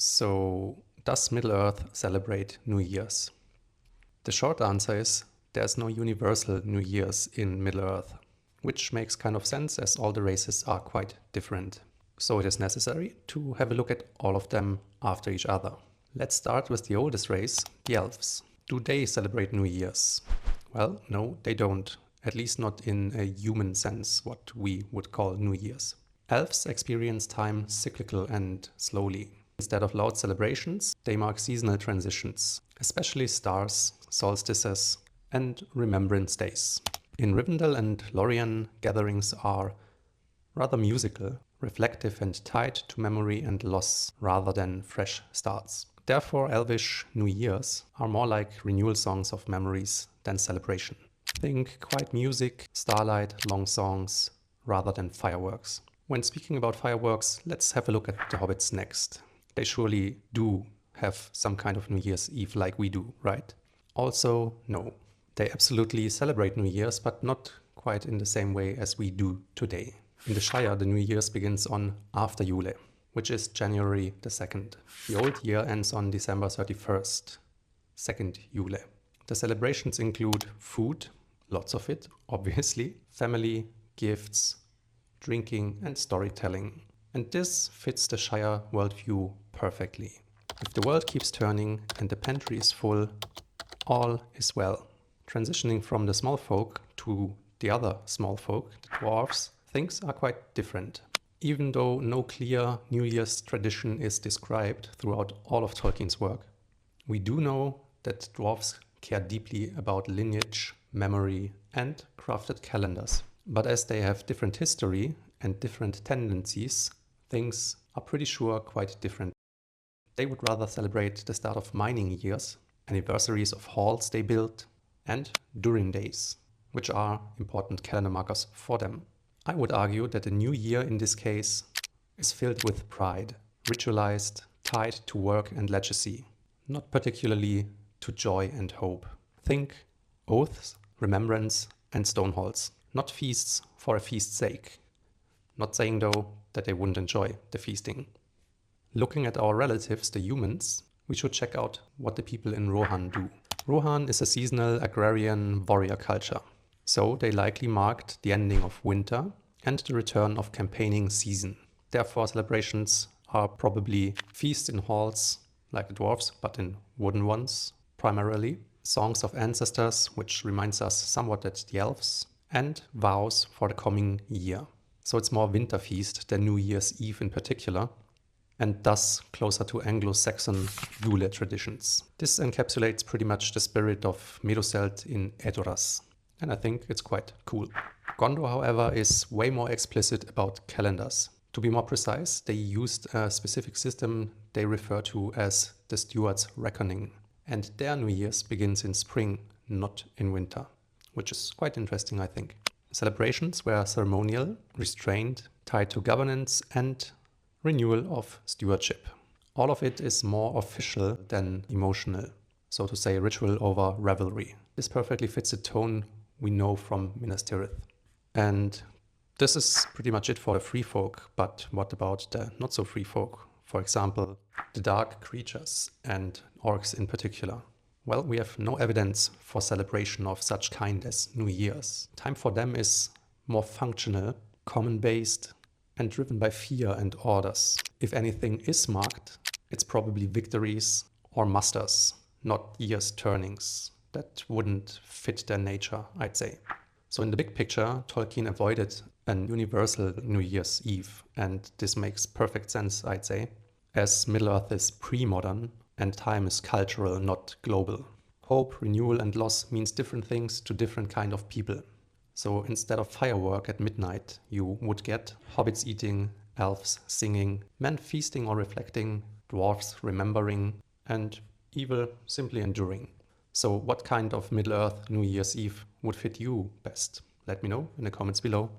So, does Middle-earth celebrate New Year's? The short answer is there's no universal New Year's in Middle-earth, which makes kind of sense as all the races are quite different. So it is necessary to have a look at all of them after each other. Let's start with the oldest race, the elves. Do they celebrate New Year's? Well, no, they don't. At least not in a human sense, what we would call New Year's. Elves experience time cyclical and slowly. Instead of loud celebrations, they mark seasonal transitions, especially stars, solstices, and remembrance days. In Rivendell and Lorien, gatherings are rather musical, reflective and tied to memory and loss rather than fresh starts. Therefore, Elvish New Years are more like renewal songs of memories than celebration. Think quiet music, starlight, long songs, rather than fireworks. When speaking about fireworks, let's have a look at the hobbits next. They surely do have some kind of New Year's Eve like we do, right? Also, no. They absolutely celebrate New Year's, but not quite in the same way as we do today. In the Shire, the New Year's begins on after Yule, which is January the 2nd. The old year ends on December 31st, 2nd Yule. The celebrations include food, lots of it, obviously, family, gifts, drinking, and storytelling. And this fits the Shire worldview perfectly. If the world keeps turning and the pantry is full, all is well. Transitioning from the small folk to the other small folk, the dwarves, things are quite different. Even though no clear New Year's tradition is described throughout all of Tolkien's work, we do know that dwarves care deeply about lineage, memory, and crafted calendars. But as they have different history and different tendencies, things are pretty sure quite different. They would rather celebrate the start of mining years, anniversaries of halls they built, and Durin days, which are important calendar markers for them. I would argue that the new year in this case is filled with pride, ritualized, tied to work and legacy, not particularly to joy and hope. Think oaths, remembrance, and stone halls, not feasts for a feast's sake. Not saying though that they wouldn't enjoy the feasting. Looking at our relatives, the humans, we should check out what the people in Rohan do. Rohan is a seasonal agrarian warrior culture. So they likely marked the ending of winter and the return of campaigning season. Therefore, celebrations are probably feasts in halls, like the dwarves, but in wooden ones primarily. Songs of ancestors, which reminds us somewhat that the elves, and vows for the coming year. So it's more winter feast than New Year's Eve in particular, and thus closer to Anglo-Saxon Yule traditions. This encapsulates pretty much the spirit of Meduseld in Edoras, and I think it's quite cool. Gondor, however, is way more explicit about calendars. To be more precise, they used a specific system they refer to as the Stewards' Reckoning, and their New Year's begins in spring, not in winter, which is quite interesting, I think. Celebrations were ceremonial, restrained, tied to governance, and renewal of stewardship. All of it is more official than emotional, so to say ritual over revelry. This perfectly fits the tone we know from Minas Tirith. And this is pretty much it for the free folk, but what about the not so free folk? For example, the dark creatures and orcs in particular. Well, we have no evidence for celebration of such kind as New Year's. Time for them is more functional, common-based, and driven by fear and orders. If anything is marked, it's probably victories or musters, not year's turnings. That wouldn't fit their nature, I'd say. So in the big picture, Tolkien avoided an universal New Year's Eve, and this makes perfect sense, I'd say, as Middle-earth is pre-modern and time is cultural, not global. Hope, renewal, and loss means different things to different kind of people. So instead of firework at midnight, you would get hobbits eating, elves singing, men feasting or reflecting, dwarves remembering, and evil simply enduring. So what kind of Middle-earth New Year's Eve would fit you best? Let me know in the comments below.